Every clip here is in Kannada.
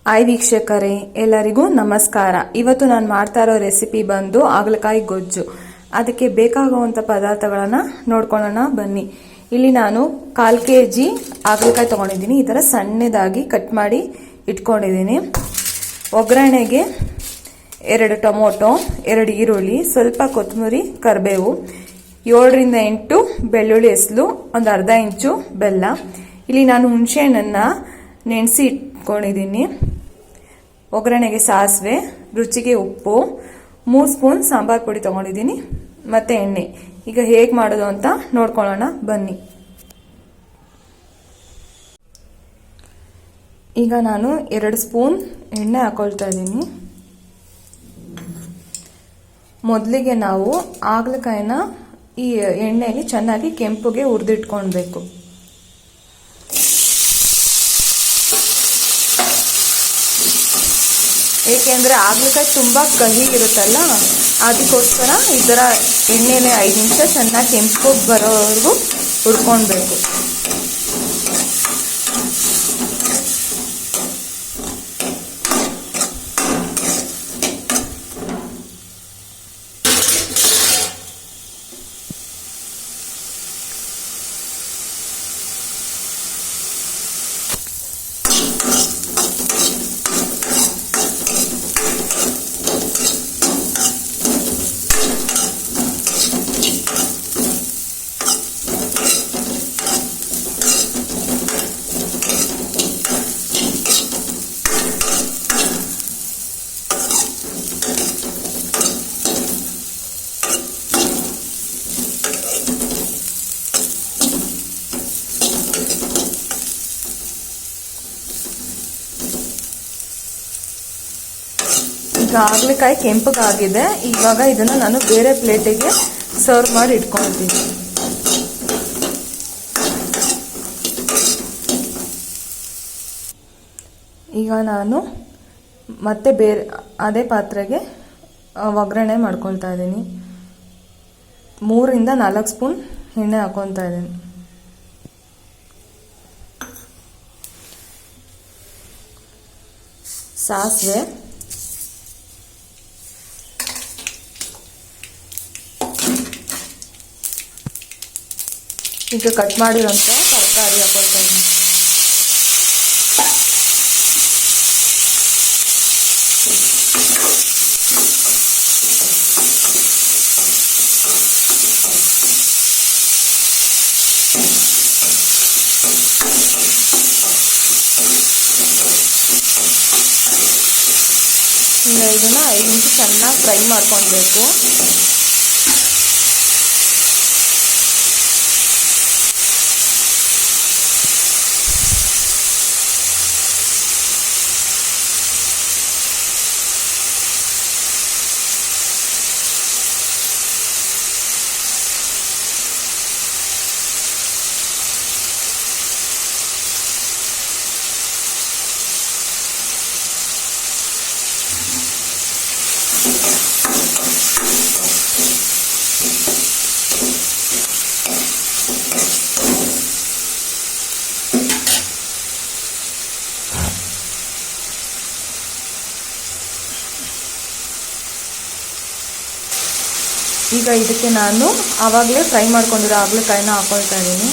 ಹಾಯ್ ವೀಕ್ಷಕರೇ, ಎಲ್ಲರಿಗೂ ನಮಸ್ಕಾರ. ಇವತ್ತು ನಾನು ಮಾಡ್ತಾ ಇರೋ ರೆಸಿಪಿ ಬಂದು ಹಾಗಲಕಾಯಿ ಗೊಜ್ಜು. ಅದಕ್ಕೆ ಬೇಕಾಗುವಂಥ ಪದಾರ್ಥಗಳನ್ನು ನೋಡ್ಕೊಳ್ಳೋಣ ಬನ್ನಿ. ಇಲ್ಲಿ ನಾನು 1/4 kg ಹಾಗಲಕಾಯಿ ತೊಗೊಂಡಿದ್ದೀನಿ. ಈ ಥರ ಸಣ್ಣದಾಗಿ ಕಟ್ ಮಾಡಿ ಇಟ್ಕೊಂಡಿದ್ದೀನಿ. ಒಗ್ಗರಣೆಗೆ 2 ಟೊಮೊಟೊ, 2 ಈರುಳ್ಳಿ, ಸ್ವಲ್ಪ ಕೊತ್ತಂಬರಿ, ಕರಿಬೇವು, 7ರಿಂದ 8 ಬೆಳ್ಳುಳ್ಳಿ ಹೆಸಲು, ಒಂದು ಅರ್ಧ ಇಂಚು ಬೆಲ್ಲ. ಇಲ್ಲಿ ನಾನು ಹುಣಸೆಹಣ್ಣನ್ನು ನೆನೆಸಿ ಇಟ್ಕೊಂಡಿದ್ದೀನಿ. ಒಗ್ಗರಣೆಗೆ ಸಾಸಿವೆ, ರುಚಿಗೆ ಉಪ್ಪು, 3 ಸ್ಪೂನ್ ಸಾಂಬಾರ್ ಪುಡಿ ತೊಗೊಂಡಿದ್ದೀನಿ, ಮತ್ತು ಎಣ್ಣೆ. ಈಗ ಹೇಗೆ ಮಾಡೋದು ಅಂತ ನೋಡ್ಕೊಳ್ಳೋಣ ಬನ್ನಿ. ಈಗ ನಾನು 2 ಸ್ಪೂನ್ ಎಣ್ಣೆ ಹಾಕೊಳ್ತಾ ಇದ್ದೀನಿ. ಮೊದಲಿಗೆ ನಾವು ಹಾಗಲಕಾಯಿನ ಈ ಎಣ್ಣೆಯಲ್ಲಿ ಚೆನ್ನಾಗಿ ಕೆಂಪುಗೆ ಹುರಿದಿಟ್ಕೊಳ್ಬೇಕು. ಏಕೆಂದರೆ ಹಾಗಲಕಾಯಿ ತುಂಬ ಕಹಿ ಇರುತ್ತಲ್ಲ, ಅದಕ್ಕೋಸ್ಕರ ಈ ಥರ ಎಣ್ಣೆಲೆ 5 ನಿಮಿಷ ಚೆನ್ನಾಗಿ ಕೆಂಪು ಬರೋವರೆಗೂ ಹುರ್ಕೊಳ್ಬೇಕು. ಈಗ ಹಾಗಲಕಾಯಿ ಕೆಂಪಗಾಗಿದೆ. ಇವಾಗ ಇದನ್ನು ನಾನು ಬೇರೆ ಪ್ಲೇಟಿಗೆ ಸರ್ವ್ ಮಾಡಿ ಇಟ್ಕೊಳ್ತೀನಿ. ಈಗ ನಾನು ಮತ್ತೆ ಬೇರೆ ಅದೇ ಪಾತ್ರೆಗೆ ಒಗ್ಗರಣೆ ಮಾಡ್ಕೊಳ್ತಾ ಇದ್ದೀನಿ. 3ರಿಂದ 4 ಸ್ಪೂನ್ ಎಣ್ಣೆ ಹಾಕೊಳ್ತಾ ಇದ್ದೀನಿ. ಸಾಸಿವೆ, ಈಗ ಕಟ್ ಮಾಡಿರೋಂಥ ತರಕಾರಿ ಹಾಕೊಳ್ತಾ ಇದ್ದೀನಿ. ಈಗ ಇದನ್ನು 5 ನಿಮಿಷ ಚೆನ್ನಾಗಿ ಫ್ರೈ ಮಾಡ್ಕೊಳ್ಬೇಕು. ಈಗ ಇದಕ್ಕೆ ನಾನು ಆವಾಗಲೇ ಫ್ರೈ ಮಾಡ್ಕೊಂಡಿರೋ ಹಾಗಲಕಾಯಿನ ಹಾಕೊಳ್ತಾ ಇದ್ದೀನಿ.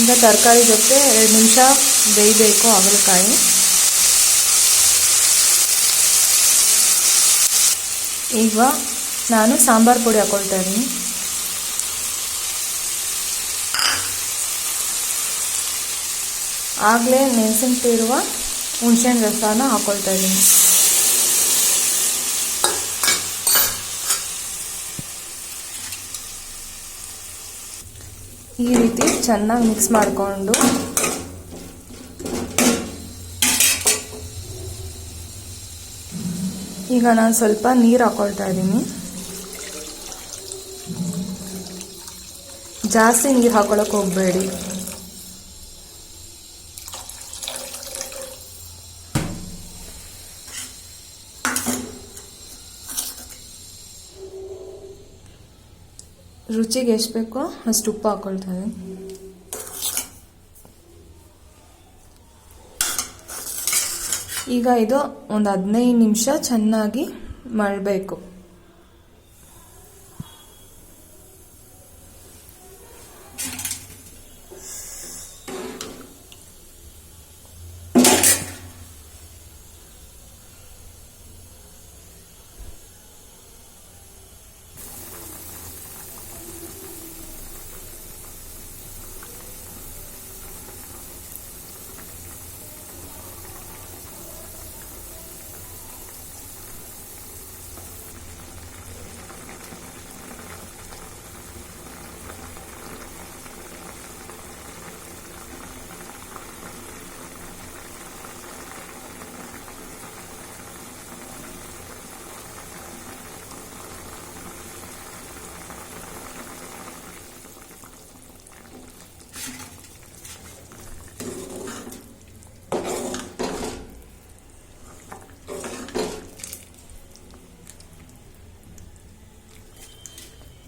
ಈಗ ತರಕಾರಿ ಜೊತೆ 2 ನಿಮಿಷ ಬೇಯಬೇಕು ಹಾಗಲಕಾಯಿ. ಈಗ ನಾನು ಸಾಂಬಾರ್ ಪುಡಿ ಹಾಕೊಳ್ತಾ ಇದ್ದೀನಿ. ಆಗಲೇ ನೆನೆಸಿಟ್ಟಿರುವ ಹುಣಸೆಹಣ್ಣು ರಸನ ಹಾಕೊಳ್ತಾ ಇದ್ದೀನಿ. ಈ ರೀತಿ ಚೆನ್ನಾಗಿ ಮಿಕ್ಸ್ ಮಾಡಿಕೊಂಡು ಈಗ ನಾನು ಸ್ವಲ್ಪ ನೀರು ಹಾಕೊಳ್ತಾ ಇದ್ದೀನಿ. ಜಾಸ್ತಿ ನೀರು ಹಾಕೊಳ್ಳೋಕೆ ಹೋಗಬೇಡಿ. ರುಚಿಗೆ ಎಷ್ಟು ಬೇಕೋ ಅಷ್ಟು ಉಪ್ಪು ಹಾಕ್ಕೊಳ್ತಾ ಇದ್ದೀನಿ. ಈಗ ಇದು ಒಂದು 15 ನಿಮಿಷ ಚೆನ್ನಾಗಿ ಮಳಬೇಕು.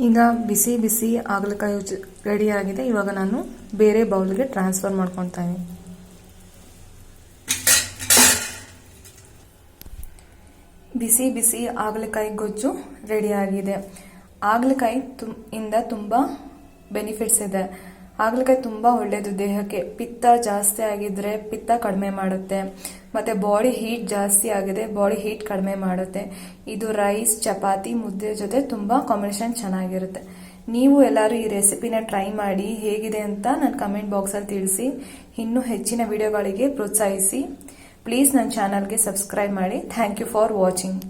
ಈಗ ಬಿಸಿ ಬಿಸಿ ಹಾಗಲಕಾಯಿ ರೆಡಿ ಆಗಿದೆ. ಇವಾಗ ನಾನು ಬೇರೆ ಬೌಲ್ಗೆ ಟ್ರಾನ್ಸ್ಫರ್ ಮಾಡ್ಕೊತಾ ಇದ್ದೀನಿ. ಬಿಸಿ ಬಿಸಿ ಹಾಗಲಕಾಯಿ ಗೊಜ್ಜು ರೆಡಿ ಆಗಿದೆ. ಹಾಗಲಕಾಯಿ ಇಂದ ತುಂಬ ಬೆನಿಫಿಟ್ಸ್ ಇದೆ. ಹಾಗಲಕಾಯಿ ತುಂಬ ಒಳ್ಳೆಯದು ದೇಹಕ್ಕೆ. ಪಿತ್ತ ಜಾಸ್ತಿ ಆಗಿದ್ರೆ ಪಿತ್ತ ಕಡಿಮೆ ಮಾಡುತ್ತೆ. ಮತ್ತು ಬಾಡಿ ಹೀಟ್ ಜಾಸ್ತಿ ಆಗಿದೆ, ಬಾಡಿ ಹೀಟ್ ಕಡಿಮೆ ಮಾಡುತ್ತೆ. ಇದು ರೈಸ್, ಚಪಾತಿ, ಮುದ್ದೆ ಜೊತೆ ತುಂಬ ಕಾಂಬಿನೇಷನ್ ಚೆನ್ನಾಗಿರುತ್ತೆ. ನೀವು ಎಲ್ಲರೂ ಈ ರೆಸಿಪಿನ ಟ್ರೈ ಮಾಡಿ ಹೇಗಿದೆ ಅಂತ ನನ್ನ ಕಮೆಂಟ್ ಬಾಕ್ಸಲ್ಲಿ ತಿಳಿಸಿ. ಇನ್ನೂ ಹೆಚ್ಚಿನ ವಿಡಿಯೋಗಳಿಗೆ ಪ್ರೋತ್ಸಾಹಿಸಿ. ಪ್ಲೀಸ್ ನನ್ನ ಚಾನಲ್ಗೆ ಸಬ್ಸ್ಕ್ರೈಬ್ ಮಾಡಿ. Thank you for watching.